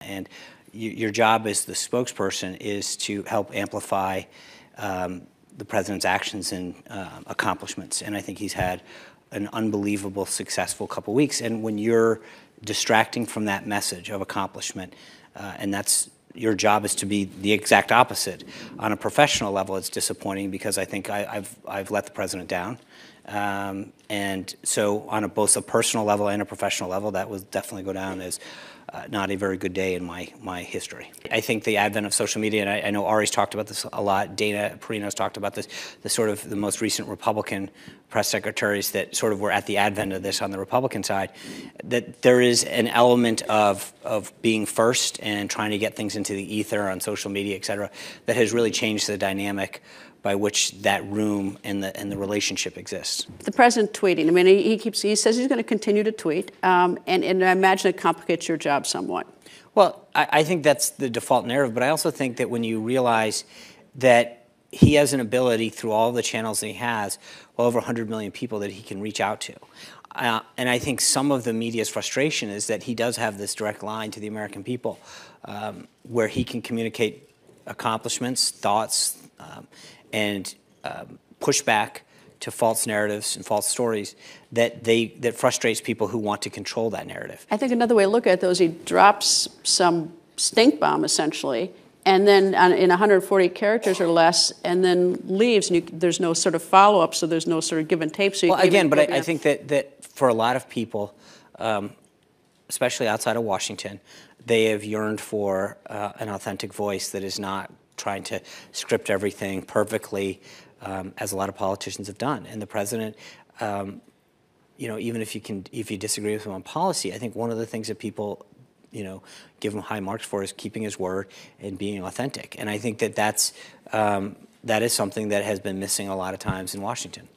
And your job as the spokesperson is to help amplify the president's actions and accomplishments. And I think he's had an unbelievable, successful couple weeks. And when you're distracting from that message of accomplishment, and that's your job is to be the exact opposite. On a professional level, it's disappointing because I think I've let the president down. And so on both a personal level and a professional level, that would definitely go down as not a very good day in my history. I think the advent of social media, and I know Ari's talked about this a lot, Dana Perino's talked about this, the most recent Republican press secretaries that sort of were at the advent of this on the Republican side, that there is an element of being first and trying to get things into the ether on social media, et cetera, that has really changed the dynamic by which that room and the relationship exists. The president tweeting. I mean, he says he's going to continue to tweet, and I imagine it complicates your job somewhat. Well, I think that's the default narrative, but I also think that when you realize that he has an ability through all the channels that he has, well over 100 million people that he can reach out to. And I think some of the media's frustration is that he does have this direct line to the American people where he can communicate accomplishments, thoughts, and push back to false narratives and false stories that frustrates people who want to control that narrative. I think another way to look at those, he drops some stink bomb essentially, and then in 140 characters or less, and then leaves, and there's no sort of follow-up, so there's no sort of give and take. So well, again, but I think that for a lot of people, especially outside of Washington, they have yearned for an authentic voice that is not trying to script everything perfectly, as a lot of politicians have done. And the president, even if you disagree with him on policy, I think one of the things that people, give him high marks for is keeping his word and being authentic. And I think that is something that has been missing a lot of times in Washington.